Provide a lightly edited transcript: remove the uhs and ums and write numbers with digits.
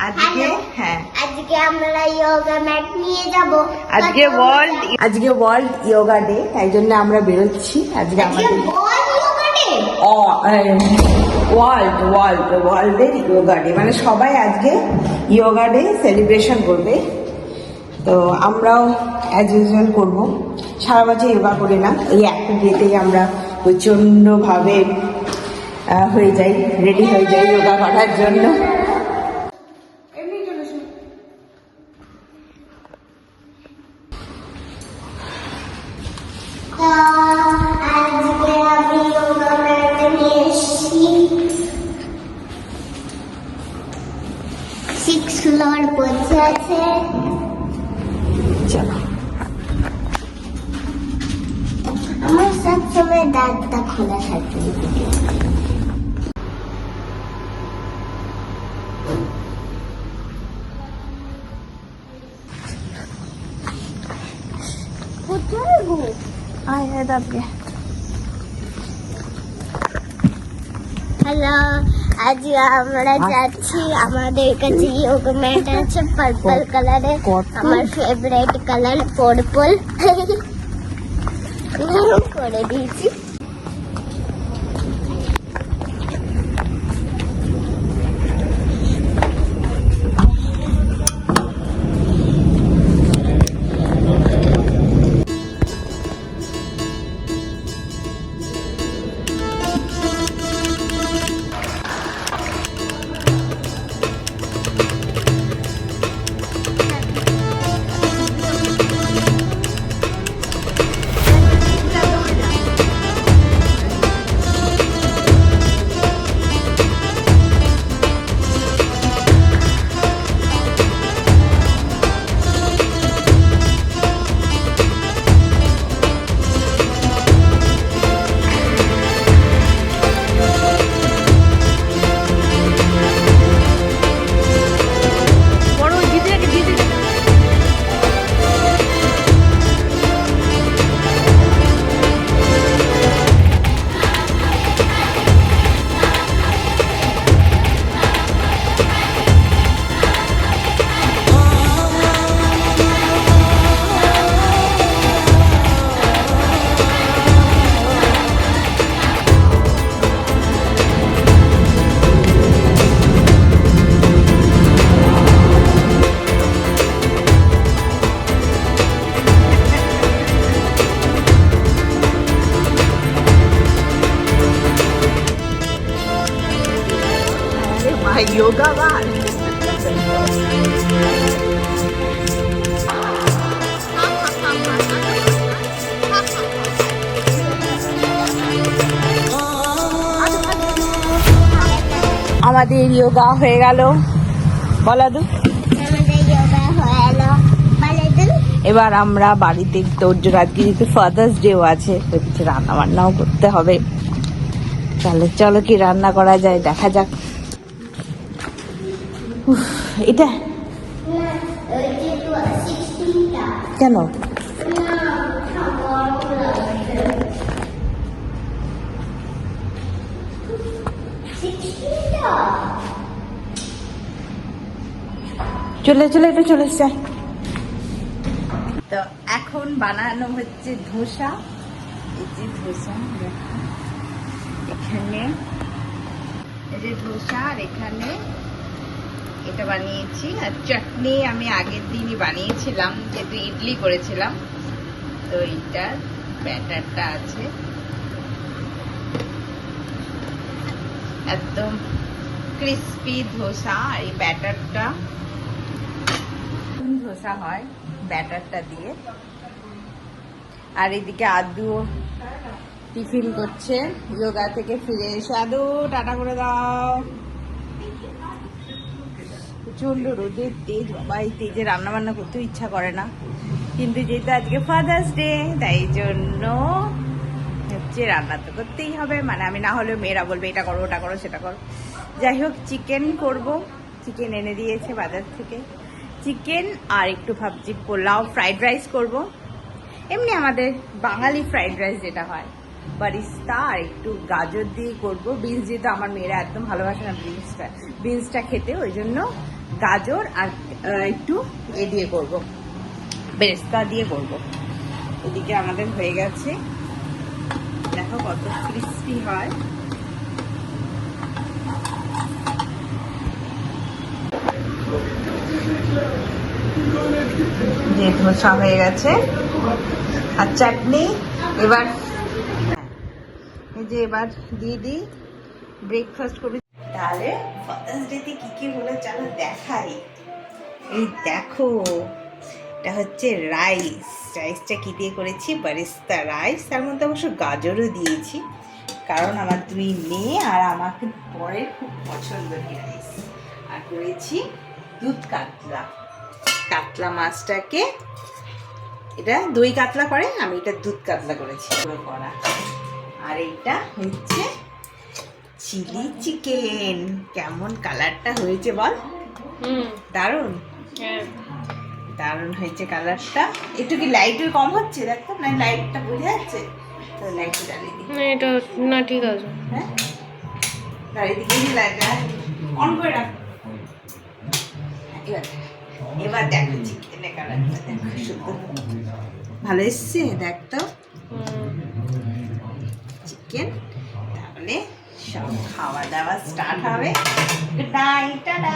আজকে হ্যাঁ আজকে আমরা যোগা ম্যাট নিয়ে যাব। আজকে ওয়ার্ল্ড যোগা ডে, তাই জন্য আমরা বেরোচ্ছি। আজকে আমাদের ওয়ার্ল্ডের যোগা ডে, মানে সবাই আজকে যোগা ডে সেলিব্রেশন করবে। তো আমরাও অ্যাজ ইউজুয়াল করবো। সারা বছর যোগা করি না, এই একটা ডেতেই আমরা প্রচণ্ডভাবে হয়ে যাই, রেডি হয়ে যাই যোগা করার জন্য। আজকে আমি যোগা ম্যাট নিয়ে এসেছি। 6 ফ্লোর পৌঁছে আছে। চলো, আমার সবসময় দাঁতটা খোলা থাকে। কোথায় গো? আয় দাবকে। হ্যালো, আজ আমরা যাচ্ছি। আমাদের কাছে যোগা ম্যাট আছে পার্পল কালারের। আমার ফেভারিট কালার পার্পল। গরম করে দিয়েছি। যোগা বার আমাদের যোগা হয়ে গেল। বলাদু এবার আমরা বাড়িতে আজকে যেহেতু ফাদার্স ডেও আছে, তো কিছু রান্না বান্নাও করতে হবে। চলো কি রান্না করা যায় দেখা যাক। এটা কেন চলে এটা চলে এসছে। তো এখন বানানো হচ্ছে ধোসা। এই যে ধোসা, এখানে এই যে ধোসা, আর এখানে এটা বানিয়েছি। আর চাটনি আমি আগের দিনই বানিয়েছিলাম, যেহেতু ইডলি করেছিলাম। তো এইটার ব্যাটারটা আছে, একদম ক্রিস্পি ধোসা। আর এই ব্যাটারটা ধোসা হয় ব্যাটারটা দিয়ে। আর এদিকে আদু টিফিন করছে যোগা থেকে ফিরে এসে। আদু টাটা করে দাও। প্রচন্ড রোদের তেজ, বাবা এই তেজে রান্না বান্না করতেও ইচ্ছা করে না, কিন্তু যেহেতু আজকে ফাদার্স ডে তাই জন্য হচ্ছে রান্না তো করতেই হবে। মানে আমি না হলেও মেয়েরা বলবে এটা করো ওটা করো সেটা করো। যাই হোক, চিকেন করব। চিকেন এনে দিয়েছে বাজার থেকে, চিকেন। আর একটু ভাবছি পোলাও, ফ্রাইড রাইস করব। এমনি আমাদের বাঙালি ফ্রাইড রাইস যেটা হয়, বারিস্তা। আর একটু গাজর দিয়ে করবো। বিনস যেহেতু আমার মেয়েরা একদম ভালোবাসে না বিনসটা খেতে, ওই জন্য গাজর আর একটু দিয়ে করব, বেরেস্তা দিয়ে করব। এদিকে আমাদের হয়ে গেছে, দেখো কত ক্রিস্পি হয়। যে ধোসা হয়ে গেছে আর চাটনি। এবার এই যে এবার দিয়ে দিই ব্রেকফাস্ট করে। তাহলে ফাদার্স ডেতে কি কি হলো চলো দেখাই। এই দেখো, এটা হচ্ছে রাইস। রাইসটা কি দিয়ে করেছি? Barista rice. তার মধ্যে অবশ্য গাজরও দিয়েছি, কারণ আমার 2 মেয়ে আর আমাকে বরের খুব পছন্দের রাইস। আর করেছি দুধ কাতলা। কাতলা মাছটাকে, এটা দই কাতলা করে, আমি এটা দুধ কাতলা করেছি পুরো করা। আর এইটা হচ্ছে চিলি চিকেন। কেমন কালারটা হয়েছে বল? দারুণ, দারুণ হয়েছে কালারটা। একটু কি লাইটের কম হচ্ছে দেখো, না লাইটটা বোঝা যাচ্ছে? তাহলে লাইটটা জ্বালিয়ে দিই। না এটা না, ঠিক আছে। হ্যাঁ, দাঁড়িয়ে দিকে লাইটটা অন করে রাখ। এবার দেখো চিকেনের কালারটা দেখো, সুন্দর ভালো এসছে। দেখ তো চিকেন। তাহলে সব খাওয়া দাওয়া স্টার্ট হবে। Good night, tata.